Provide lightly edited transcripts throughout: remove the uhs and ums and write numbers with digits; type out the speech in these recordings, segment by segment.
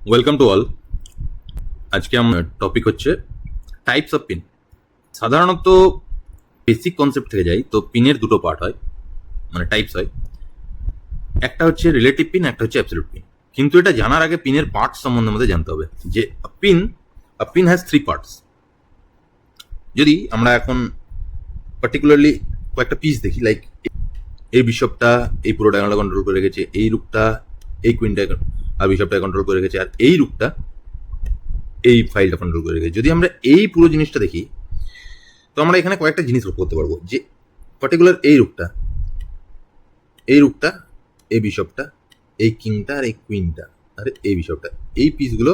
Welcome to all. আজকে আমার topic হচ্ছে টাইপস অফ পিন। সাধারণত বেসিক কনসেপ্ট থেকে যাই তো পিনের দুটো পার্ট হয়, মানে টাইপস হয়। একটা হচ্ছে রিলেটিভ পিন, একটা হচ্ছে অ্যাবসলিউট পিন। কিন্তু এটা জানার আগে পিনের পার্টস সম্বন্ধে আমাদের জানতে হবে যে পিন হ্যাজ থ্রি পার্টস। যদি আমরা এখন পার্টিকুলারলি কয়েকটা পিস দেখি, লাইক এই বিশপটা এই পুরো ডায়াগোনাল কন্ট্রোল করে রেখেছে, এই রুকটা এই কুইনটা আর বিশপটা কন্ট্রোল করে রেখেছে, আর এই রুকটা এই ফাইলটা কন্ট্রোল করে রেখেছে। যদি আমরা এই পুরো জিনিসটা দেখি তো আমরা এখানে কয়েকটা জিনিস লক্ষ্য করতে পারবো যে পার্টিকুলার এই রুকটা এই বিশপটা এই কিংটা আর এই কুইনটা আর এই বিশপটা, এই পিসগুলো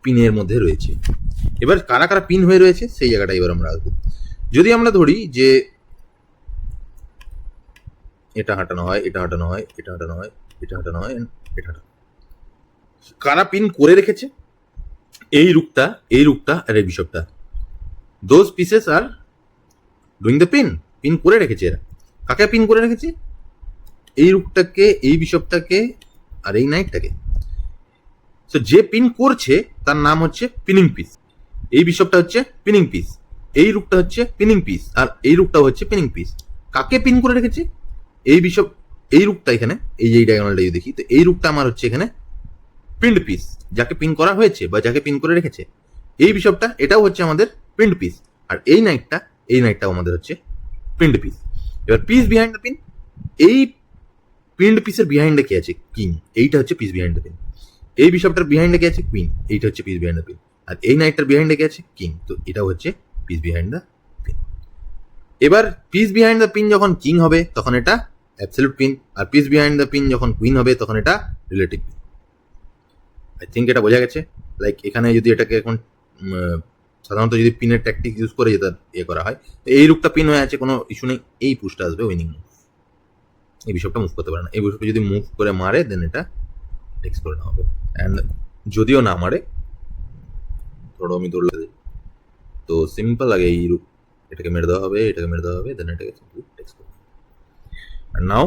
পিনের মধ্যে রয়েছে। এবার কারা কারা পিন হয়ে রয়েছে সেই জায়গাটা এবার আমরা আসবো। যদি আমরা ধরি যে এটা হাঁটানো হয়, এটা হাঁটানো হয়, এটা হাঁটানো হয়, এটা হাঁটানো হয়, এটা হাঁটানো, কারা পিন করে রেখেছে? এই রুকটা আর এই বিশপটা। Those pieces are doing the pin করে রেখেছে। এরা কাকে পিন করে রেখেছে? এই রুকটাকে, এই বিশপটাকে আর এই নাইটটাকে। তো যে পিন করছে তার নাম হচ্ছে পিনিং পিস। এই বিশপটা হচ্ছে পিনিং পিস, এই রুকটা হচ্ছে পিনিং পিস, আর এই রুকটাও হচ্ছে পিনিং পিস। কাকে পিন করে রেখেছে? এই বিশপ, এই রুকটা এখানে, এই যে ডায়াগোনালটা যদি দেখি তো এই রুকটা আমার হচ্ছে এখানে পিন্ড পিস, যাকে পিন করা হয়েছে বা যাকে পিন করে রেখেছে। এই বিশপটা এটাও হচ্ছে আমাদের পিন্ড পিস, আর এই নাইটটাও আমাদের হচ্ছে পিন্ড পিস। এবার পিস বিহাইন্ড দ্য পিন, এই পিন্ড পিসের বিহাইন্ডে কি আছে? কিং। এইটা হচ্ছে পিস বিহাইন্ড দ্য পিন। এই বিশপটার বিহাইন্ডে কি আছে? কুইন। এইটা হচ্ছে পিস বিহাইন্ড দ্য পিন। আর এই নাইটটার বিহাইন্ডে কি আছে? কিং। তো এটাও হচ্ছে পিস বিহাইন্ড দ্য পিন। এবার পিস বিহাইন্ড দ্য পিন যখন কিং হবে তখন এটা অ্যাবসলিউট পিন, আর পিস বিহাইন্ড দ্য পিন যখন কুইন হবে তখন এটা রিলেটিভ পিন। আই থিঙ্ক এটা বোঝা গেছে। লাইক এখানে যদি এটাকে এখন সাধারণত যদি পিনের ট্যাকটিক ইউজ করে যেটা করা হয়, এই রুকটা পিন হয়ে আছে, কোনো ইস্যু নেই, এই পুশটা আসবে উইনিং মুভ। এই বিশপটা মুভ করতে পারে না, এই বিশপটা যদি মুভ করে মারে দেন এটা টেক্স করে নেওয়া হবে। অ্যান্ড যদিও না মারে, ধরো আমি ধরলে তো সিম্পল আগে এই রুক এটাকে মেরে দেওয়া হবে, এটাকে মেরে দেওয়া হবে, দেন এটাকে টেক্স করবে। And now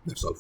that's all.